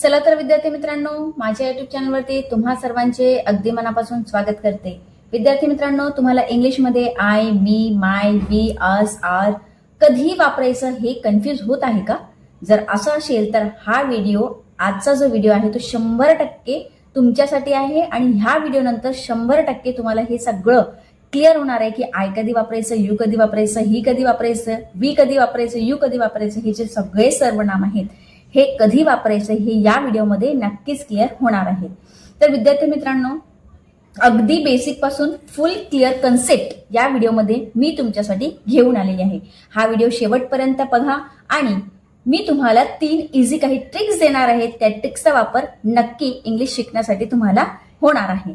चला तर विद्यार्थी मित्रांनो, माझ्या युट्यूब चॅनलवरती तुम्हा सर्वांचे अगदी मनापासून स्वागत करते। विद्यार्थी मित्रांनो, तुम्हाला इंग्लिशमध्ये I, me, my, we, us, are कधी वापरायचं हे कन्फ्यूज होत आहे का? जर असं असेल तर हा व्हिडिओ, आजचा जो व्हिडिओ आहे तो 100% तुमच्यासाठी आहे आणि ह्या व्हिडिओ नंतर 100% तुम्हाला हे सगळं क्लिअर होणार आहे की आय कधी वापरायचं, यू कधी वापरायचं, ही कधी वापरायचं, वी कधी वापरायचं, यू कधी वापरायचं, हे जे सगळे सर्वनाम आहेत हे कधी वापरायचं हे या व्हिडिओमध्ये नक्कीच क्लिअर होणार आहे। तर विद्यार्थी मित्रांनो, अगदी बेसिक पासून फुल क्लिअर कन्सेप्ट या व्हिडिओमध्ये मी तुमच्यासाठी घेऊन आलेली आहे। हा व्हिडिओ शेवटपर्यंत बघा आणि मी तुम्हाला 3 इझी काही ट्रिक्स देणार आहे। त्या ट्रिक्सचा वापर नक्की इंग्लिश शिकण्यासाठी तुम्हाला होणार आहे।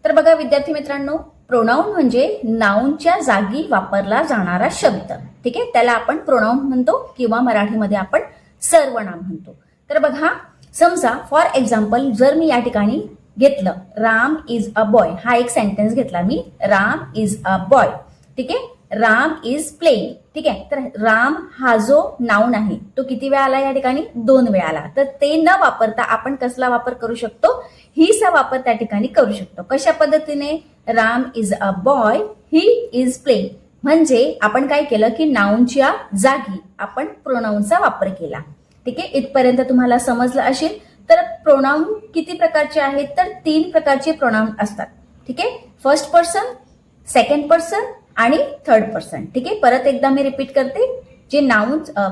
तर बघा विद्यार्थी मित्रांनो, प्रोनाउन म्हणजे नाउनच्या जागी वापरला जाणारा शब्द, ठीक आहे, त्याला आपण प्रोनाउन म्हणतो किंवा मराठीमध्ये आपण सर्वनाम म्हणतो। तर बघा, समजा फॉर एक्झाम्पल जर मी या ठिकाणी घेतलं राम इज अ बॉय, हा एक सेंटेन्स घेतला मी, राम इज अ बॉय, ठीक आहे, राम इज प्लेइंग, ठीक आहे। तर राम हा जो नाउन आहे तो किती वेळा आला या ठिकाणी? 2 वेळा आला। तर ते न वापरता आपण कसला वापर करू शकतो? ही चा वापर त्या ठिकाणी करू शकतो। कशा पद्धतीने? Ram is a boy, he is playing, म्हणजे आपण काय केलं की नाउनच्या जागी आपण प्रोनाउनचा वापर केला, ठीक आहे। इथपर्यंत तुम्हाला समजलं असेल। तर प्रोनाउन किती प्रकारचे आहेत? तर 3 प्रकारचे प्रोनाउन असतात, ठीक आहे। फर्स्ट पर्सन, सेकंड पर्सन आणि थर्ड पर्सन, ठीक आहे। परत एकदा मी रिपीट करते, जे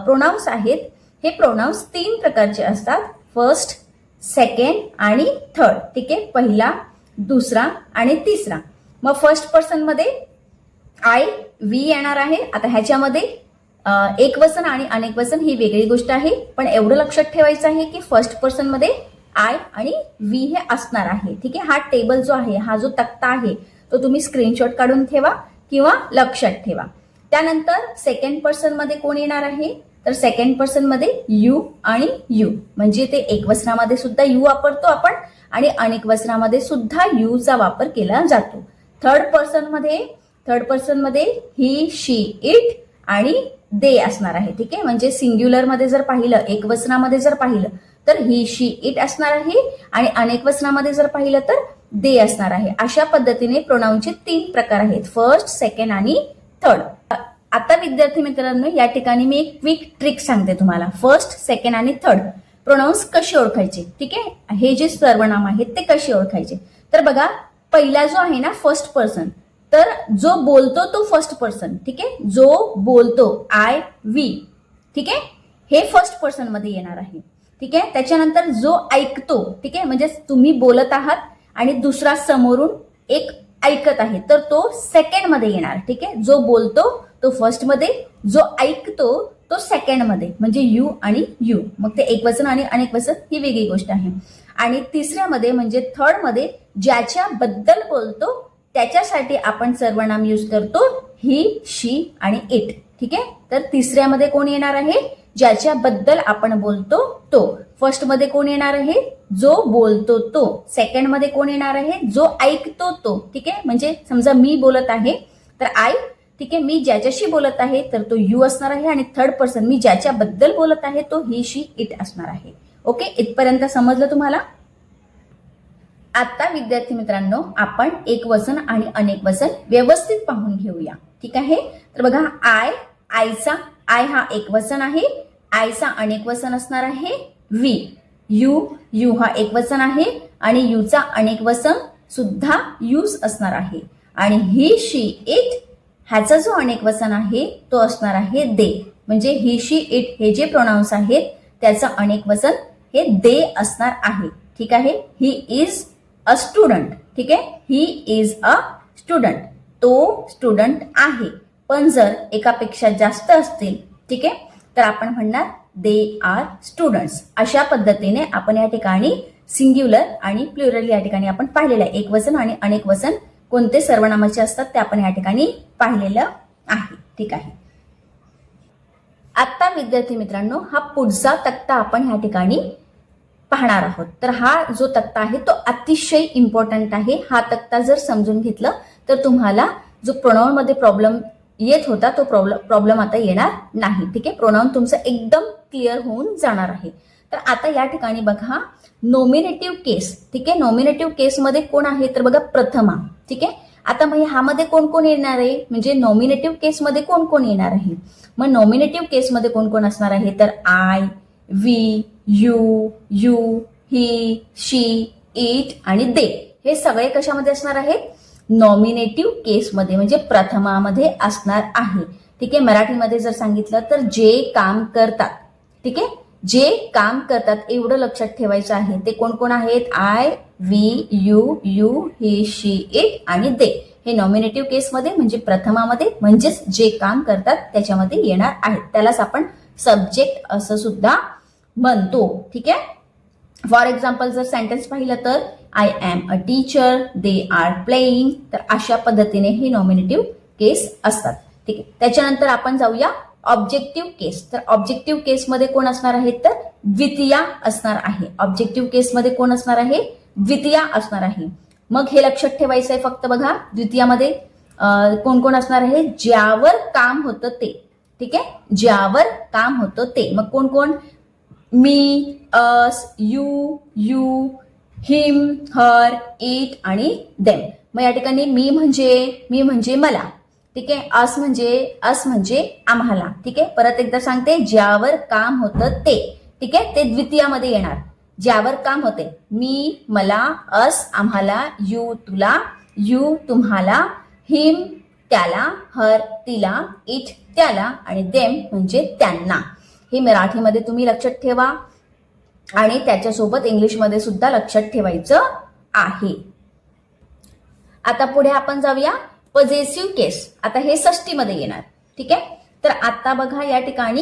प्रोनाउन्स आहेत हे प्रोनाउन्स 3 प्रकारचे असतात, फर्स्ट, सेकंड आणि थर्ड, ठीक आहे। पहिला, दुसरा आणि तिसरा। मग फर्स्ट पर्सन मध्ये आय, वी येणार आहे। आता ह्याच्यामध्ये एक वचन आणि अनेक वचन ही वेगळी गोष्ट आहे, पण एवढं लक्षात ठेवायचं आहे की फर्स्ट पर्सन मध्ये आय आणि वी हे असणार आहे, ठीक आहे। हा टेबल जो आहे, हा जो तक्ता आहे तो तुम्ही स्क्रीनशॉट काढून ठेवा किंवा लक्षात ठेवा। त्यानंतर सेकंड पर्सन मध्ये कोण येणार आहे? तर सेकंड पर्सन मध्ये यू आणि यू, म्हणजे ते एकवचनामध्ये सुद्धा यू वापरतो आपण आणि अनेक वचनामध्ये सुद्धा यू चा वापर केला जातो। थर्ड पर्सन मध्ये ही, शी, इट आणि दे असणार आहे, ठीक आहे। म्हणजे सिंग्युलर मध्ये जर पाहिलं, एकवचनामध्ये जर पाहिलं तर ही, शी, इट असणार आहे आणि अनेक वचनामध्ये जर पाहिलं तर दे असणार आहे। अशा पद्धतीने प्रोनाउनचे 3 प्रकार आहेत, फर्स्ट, सेकंड आणि थर्ड। आता विद्यार्थी मित्रांनो, या ठिकाणी मी एक क्विक ट्रिक सांगते तुम्हाला, फर्स्ट, सेकंड आणि थर्ड प्रोनाउन्स कसे ओळखायचे, ठीक आहे। हे जे सर्वनाम आहेत ते कसे ओळखायचे? तर बघा, पहिला जो आहे ना फर्स्ट पर्सन, तर जो बोलतो तो फर्स्ट पर्सन, ठीक आहे, जो बोलतो आय, वी, ठीक आहे, हे फर्स्ट पर्सन मध्ये येणार आहे, ठीक आहे। त्याच्यानंतर जो ऐकतो, ठीक आहे, म्हणजे तुम्ही बोलत आहात आणि दुसरा समोरून एक ऐकत आहे, तर तो सेकंड मध्ये येणार, ठीक आहे। जो बोलतो तो फर्स्ट मध्ये, जो ऐकतो तो सेकंड मध्ये, म्हणजे यू आणि यू, मग ते एकवचन आणि अनेक वचन ही वेगळी गोष्ट आहे। आणि तिसऱ्यामध्ये म्हणजे थर्ड मध्ये ज्याच्याबद्दल बोलतो त्याच्यासाठी आपण सर्वनाम यूज करतो ही, शी आणि इट, ठीक आहे। तर तिसऱ्यामध्ये कोण येणार आहे? ज्याच्याबद्दल आपण बोलतो तो। फर्स्ट मध्ये कोण येणार आहे? जो बोलतो तो। सेकंड मध्ये कोण येणार आहे? जो ऐकतो तो, ठीक आहे। म्हणजे समजा मी बोलत आहे तर आय, ठीक आहे, मी ज्याच्याशी बोलत आहे तर तो यू असणार आहे आणि थर्ड पर्सन मी ज्याच्याबद्दल बोलत आहे तो ही, शी, इट असणार आहे। ओके, इथपर्यंत समजलं तुम्हाला? आता विद्यार्थी मित्रांनो, आपण एक वचन आणि अनेक वचन व्यवस्थित पाहून घेऊया, ठीक आहे। तर बघा, आय हा एक वचन आहे, आयचा अनेक वचन असणार आहे वी, यू हा एक वचन आहे आणि यूचा अनेक वचन सुद्धा यूज असणार आहे आणि ही, शी, इट ह्याचा जो अनेक वचन आहे तो असणार आहे दे, म्हणजे ही, शी, इट हे जे प्रोनाउन्स आहेत त्याचं अनेक वचन हे दे असणार आहे, ठीक आहे। ही इज अ स्टुडंट, ठीक आहे, ही इज अ स्टुडंट, तो स्टुडंट आहे। पण जर एकापेक्षा जास्त असतील, ठीक आहे, तर आपण म्हणणार दे आर स्टुडंट्स। अशा पद्धतीने आपण या ठिकाणी सिंग्युलर आणि प्लुरल या ठिकाणी आपण पाहिलेलं आहे, एक वचन आणि अनेक वचन कोणते सर्वनामाचे असतात ते आपण या ठिकाणी पाहिलेलं आहे, ठीक आहे। आता विद्यार्थी मित्रांनो, हा पुढचा तक्ता आपण ह्या ठिकाणी पाहणार आहोत। तर हा जो तक्ता आहे तो अतिशय इम्पॉर्टंट आहे। हा तक्ता जर समजून घेतलं तर तुम्हाला जो प्रोनाउन मध्ये प्रॉब्लेम येत होता तो प्रॉब्लेम आता येणार नाही, ठीक आहे। प्रोनाउन तुमचं एकदम क्लिअर होऊन जाणार आहे। तर आता या ठिकाणी बघा नॉमिनेटिव्ह केस, ठीक आहे. नॉमिनेटिव्ह केसमध्ये कोण आहे तर बघा प्रथमा, ठीक आहे. आता मग ह्यामध्ये कोण कोण येणार आहे, म्हणजे नॉमिनेटिव्ह केसमध्ये कोण कोण येणार आहे. मग नॉमिनेटिव्ह केसमध्ये कोण कोण असणार आहे तर I, we, you, he, she, it आणि दे हे सगळे कशामध्ये असणार आहेत, नॉमिनेटिव्ह केसमध्ये म्हणजे प्रथमामध्ये असणार आहे, ठीक आहे. मराठीमध्ये जर सांगितलं तर जे काम करतात, ठीक आहे, जे काम करतात एवढं लक्षात ठेवायचं आहे. ते कोण कोण आहेत, I, we, you, he, she, it आणि दे हे नॉमिनेटिव्ह केसमध्ये म्हणजे प्रथमामध्ये म्हणजेच जे काम करतात त्याच्यामध्ये येणार आहेत. त्यालाच आपण सब्जेक्ट असं सुद्धा म्हणतो, ठीक आहे. फॉर एक्झाम्पल जर सेंटेन्स पाहिलं तर I am a teacher, they are playing, तर अशा पद्धतीने हे नॉमिनेटिव्ह केस असतात, ठीक आहे. त्याच्यानंतर आपण जाऊया ऑब्जेक्टिव्ह केस. तर ऑब्जेक्टिव्ह केसमध्ये कोण असणार आहे तर द्वितीया असणार आहे. ऑब्जेक्टिव्ह केसमध्ये कोण असणार आहे, द्वितीया असणार आहे. मग हे लक्षात ठेवायचं आहे फक्त बघा द्वितीयामध्ये कोण कोण असणार आहे, ज्यावर काम होतं ते, ठीक आहे, ज्यावर काम होतं ते. मग कोण कोण, मी, अस, यू, हिम, हर, इट आणि देम. मग या ठिकाणी मी म्हणजे मला, ठीक आहे. अस म्हणजे आम्हाला, ठीक आहे. परत एकदा सांगते, ज्यावर काम होतं ते, ठीक आहे, ते द्वितीयामध्ये येणार. ज्यावर काम होते, मी, मला, अस, आम्हाला, यू, तुला, यू, तुम्हाला, हिम, त्याला, हर, तिला, इट, त्याला आणि देम म्हणजे त्यांना. हे मराठीमध्ये तुम्ही लक्षात ठेवा आणि त्याच्यासोबत इंग्लिशमध्ये सुद्धा लक्षात ठेवायचं आहे. आता पुढे आपण जाऊया पॉझेसिव्ह केस. आता हे षष्टीमध्ये येणार, ठीक आहे. तर आता बघा या ठिकाणी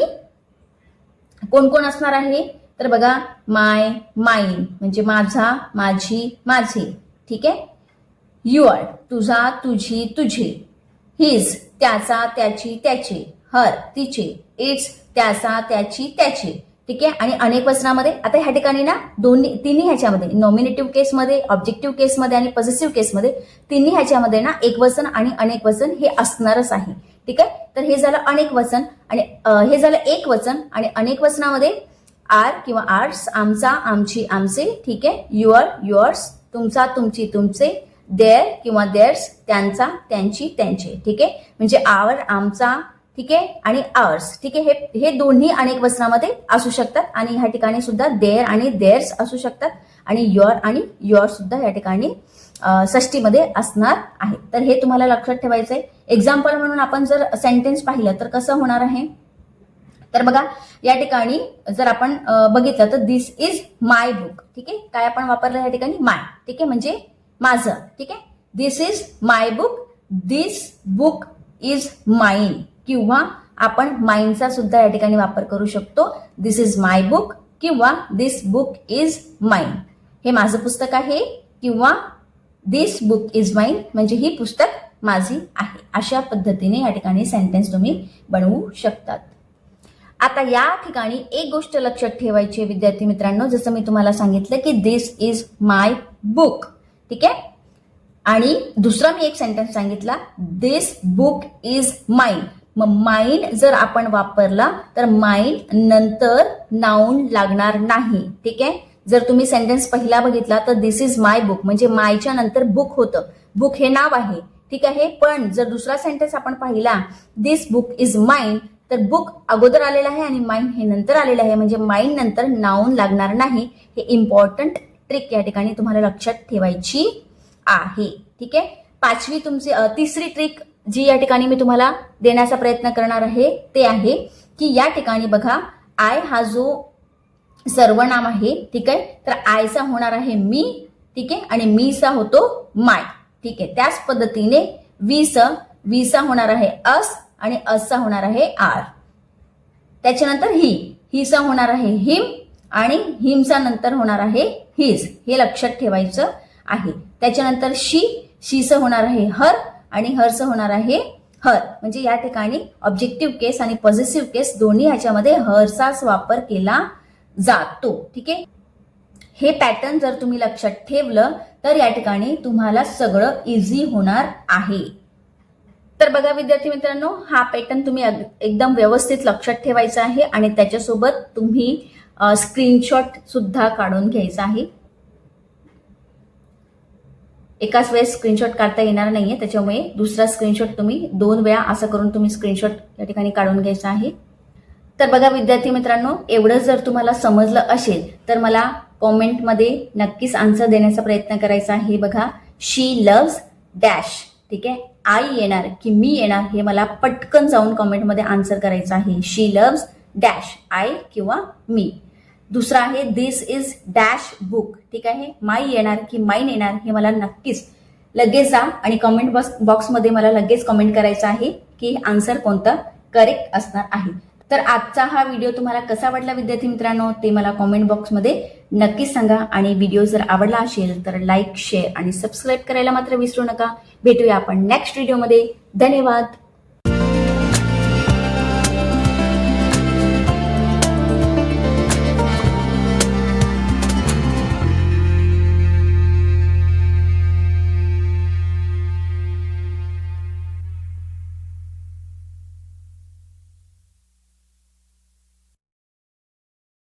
कोण कोण असणार आहे तर बघा माय, माइन म्हणजे माझा, माझी, माझे, ठीक आहे. युअर तुझा, तुझी, तुझे. हिज त्याचा, त्याची, त्याचे. हर तिचे. इट्स त्याचा, त्याची, त्याचे, ठीक आहे. आणि अनेक वचनामध्ये आता ह्या ठिकाणी ना तिन्ही ह्याच्यामध्ये नॉमिनेटिव्ह केसमध्ये, ऑब्जेक्टिव्ह केसमध्ये आणि पॉझेसिव्ह केसमध्ये तिन्ही ह्याच्यामध्ये ना एक वचन आणि अनेक वचन हे असणारच आहे, ठीक आहे. तर हे झालं अनेक वचन आणि हे झालं एक वचन आणि अनेक वचनामध्ये आर किंवा आर्ट्स, आमचा, आमची, आमचे, ठीक आहे. युअर, युअर्स, तुमचा, तुमची, तुमचे. देअर किंवा देअर्स, त्यांचा, त्यांची, त्यांचे, ठीक आहे. म्हणजे आवर, आमचा, ठीक आहे, आणि आवर्स, ठीक आहे. हे दोन्ही अनेक वचनामध्ये असू शकतात आणि ह्या ठिकाणी सुद्धा देअर आणि देअर्स असू शकतात आणि युअर आणि युअर सुद्धा या ठिकाणी षष्टीमध्ये असणार आहे. तर हे तुम्हाला लक्षात ठेवायचं आहे. एक्झाम्पल म्हणून आपण जर सेंटेन्स पाहिलं तर कसं होणार आहे तर बघा या ठिकाणी जर आपण बघितलं तर दिस इज माय बुक, ठीक आहे. काय आपण वापरलं या ठिकाणी माय, ठीक आहे, म्हणजे माझं, ठीक आहे. This is my book, this book is mine किंवा आपण माइनचा सुद्धा या ठिकाणी वापर करू शकतो. दिस इज माय बुक किंवा दिस बुक इज माइन, हे माझं पुस्तक आहे किंवा दिस बुक इज माइन म्हणजे ही पुस्तक माझी आहे. अशा पद्धतीने या ठिकाणी सेंटेन्स तुम्ही बनवू शकतात. आता या ठिकाणी एक गोष्ट लक्षात ठेवायची आहे विद्यार्थी मित्रांनो, जसं मी तुम्हाला सांगितलं की दिस इज माय बुक, ठीक आहे. आणि दुसरा मी एक सेंटेन्स सांगितला दिस बुक इज माइन. मग माइन जर आपण वापरला तर माइन नंतर नाउन लागणार नाही, ठीक आहे. जर तुम्ही सेंटेन्स पहिला बघितला तर दिस इज माय बुक म्हणजे मायच्या नंतर बुक होतं, बुक हे नाव आहे, ठीक आहे. पण जर दुसरा सेंटेन्स आपण पाहिला दिस बुक इज माइन तर बुक अगोदर आलेला आहे आणि माइन हे नंतर आलेलं आहे म्हणजे माइन नंतर नाउन लागणार नाही. हे इम्पॉर्टंट ट्रिक या ठिकाणी तुम्हाला लक्षात ठेवायची आहे, ठीक आहे. पाचवी तुमची तिसरी ट्रिक जी या ठिकाणी मी तुम्हाला देण्याचा प्रयत्न करणार आहे ते आहे की या ठिकाणी बघा आय हा जो सर्वनाम आहे, ठीक आहे, तर आयचा होणार आहे मी, ठीक आहे, आणि मीचा होतो माय, ठीक आहे. त्याच पद्धतीने वीचा होणार आहे अस आणि असचा होणार आहे आर. त्याच्यानंतर हिचा होणार आहे हिम आणि हिमचा नंतर होणार आहे हिज, हे लक्षात ठेवायचं आहे. त्याच्यानंतर शीचं होणार आहे हर आणि हरचं होणार आहे हर. म्हणजे या ठिकाणी ऑब्जेक्टिव्ह केस आणि पॉझिटिव्ह केस दोन्ही ह्याच्यामध्ये हरचाच वापर केला जातो, ठीक आहे. हे पॅटर्न जर तुम्ही लक्षात ठेवलं तर या ठिकाणी तुम्हाला सगळं इझी होणार आहे. तर बघा विद्यार्थी मित्रांनो, हा पॅटर्न तुम्ही एकदम व्यवस्थित लक्षात ठेवायचा आहे आणि त्याच्यासोबत तुम्ही स्क्रीनशॉट सुद्धा काढून घ्यायचा आहे. एकाच वेळेस स्क्रीनशॉट काढता येणार नाहीये, त्याच्यामुळे दुसरा स्क्रीनशॉट तुम्ही 2 वेळा असं करून तुम्ही स्क्रीनशॉट या ठिकाणी काढून घ्यायचा आहे. तर बघा विद्यार्थी मित्रांनो, एवढं जर तुम्हाला समजलं असेल तर मला कॉमेंटमध्ये नक्कीच आन्सर देण्याचा प्रयत्न करायचा आहे. बघा, शी लव्स डॅश. ठीक आहे, आई येणार की मी येणार हे मला पटकन जाऊन कॉमेंटमध्ये आन्सर करायचं आहे. शी लव्स डॅश, आई किंवा मी. दुसरा आहे दिस इज डॅश बुक. ठीक आहे, माई येणार की माईन येणार हे मला नक्कीच लगेच जा आणि कमेंट बॉक्समध्ये मला लगेच कमेंट करायचं आहे की आन्सर कोणता करेक्ट असणार आहे. तर आजचा हा व्हिडिओ तुम्हाला कसा वाटला विद्यार्थी मित्रांनो ते मला कमेंट बॉक्समध्ये नक्कीच सांगा. आणि व्हिडिओ जर आवडला असेल तर लाईक, शेअर आणि सबस्क्राईब करायला मात्र विसरू नका. भेटूया आपण नेक्स्ट व्हिडिओमध्ये. धन्यवाद.